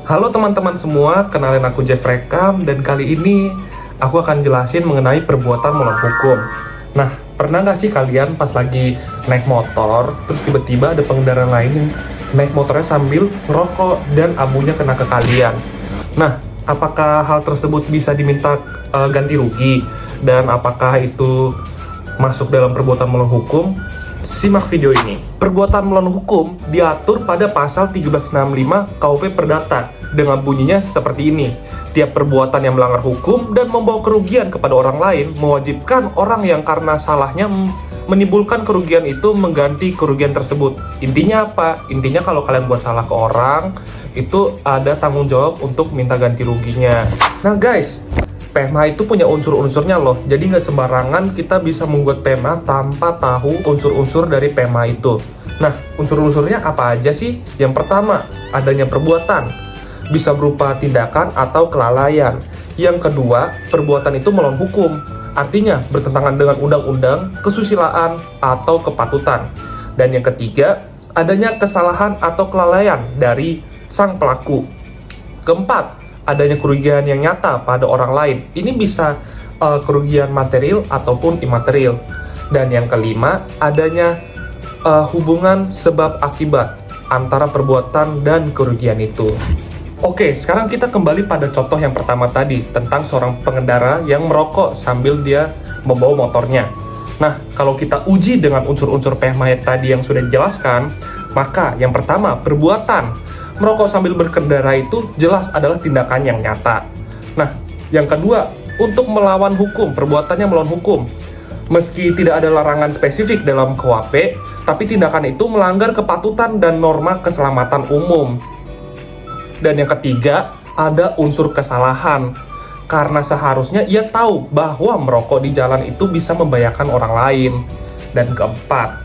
Halo teman-teman semua, kenalin aku Jeff Rekam dan kali ini aku akan jelasin mengenai perbuatan melawan hukum. Nah, pernah nggak sih kalian pas lagi naik motor, terus tiba-tiba ada pengendara lain yang naik motornya sambil ngerokok dan abunya kena ke kalian? Nah, apakah hal tersebut bisa diminta ganti rugi? Dan apakah itu masuk dalam perbuatan melawan hukum? Simak video ini. Perbuatan melawan hukum diatur pada pasal 1365 KUP Perdata dengan bunyinya seperti ini. Tiap perbuatan yang melanggar hukum dan membawa kerugian kepada orang lain mewajibkan orang yang karena salahnya menimbulkan kerugian itu mengganti kerugian tersebut. Intinya apa? Intinya kalau kalian buat salah ke orang, itu ada tanggung jawab untuk minta ganti ruginya. Nah guys, PMH itu punya unsur-unsurnya loh, jadi nggak sembarangan kita bisa membuat PMH tanpa tahu unsur-unsur dari PMH itu. Nah, unsur-unsurnya apa aja sih? Yang pertama, adanya perbuatan, bisa berupa tindakan atau kelalaian. Yang kedua, perbuatan itu melawan hukum, artinya bertentangan dengan undang-undang, kesusilaan, atau kepatutan. Dan yang ketiga, adanya kesalahan atau kelalaian dari sang pelaku. Keempat, adanya kerugian yang nyata pada orang lain. Ini bisa kerugian material ataupun imaterial. Dan yang kelima, adanya hubungan sebab akibat antara perbuatan dan kerugian itu. Oke, sekarang kita kembali pada contoh yang pertama tadi, tentang seorang pengendara yang merokok sambil dia membawa motornya. Nah, kalau kita uji dengan unsur-unsur PMH tadi yang sudah dijelaskan, maka yang pertama, perbuatan merokok sambil berkendara itu jelas adalah tindakan yang nyata. Nah, yang kedua, untuk melawan hukum, perbuatannya melawan hukum. Meski tidak ada larangan spesifik dalam KUHP, tapi tindakan itu melanggar kepatutan dan norma keselamatan umum. Dan yang ketiga, ada unsur kesalahan. Karena seharusnya ia tahu bahwa merokok di jalan itu bisa membahayakan orang lain. Dan keempat,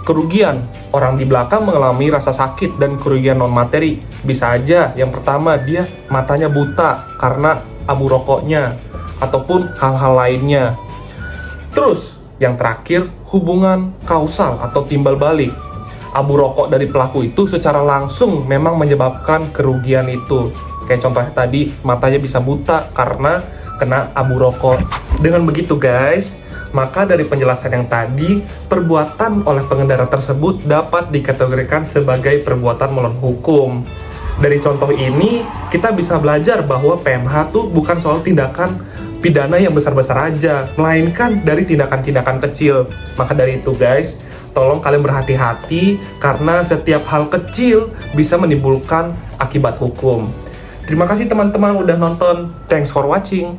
kerugian. Orang di belakang mengalami rasa sakit dan kerugian non-materi. Bisa aja yang pertama dia matanya buta karena abu rokoknya ataupun hal-hal lainnya. Terus yang terakhir, hubungan kausal atau timbal balik. Abu rokok dari pelaku itu secara langsung memang menyebabkan kerugian itu. Kayak contohnya tadi, matanya bisa buta karena kena abu rokok. Dengan begitu guys, maka dari penjelasan yang tadi, perbuatan oleh pengendara tersebut dapat dikategorikan sebagai perbuatan melawan hukum. Dari contoh ini, kita bisa belajar bahwa PMH tuh bukan soal tindakan pidana yang besar-besar aja, melainkan dari tindakan-tindakan kecil. Maka dari itu guys, tolong kalian berhati-hati karena setiap hal kecil bisa menimbulkan akibat hukum. Terima kasih teman-teman udah nonton. Thanks for watching.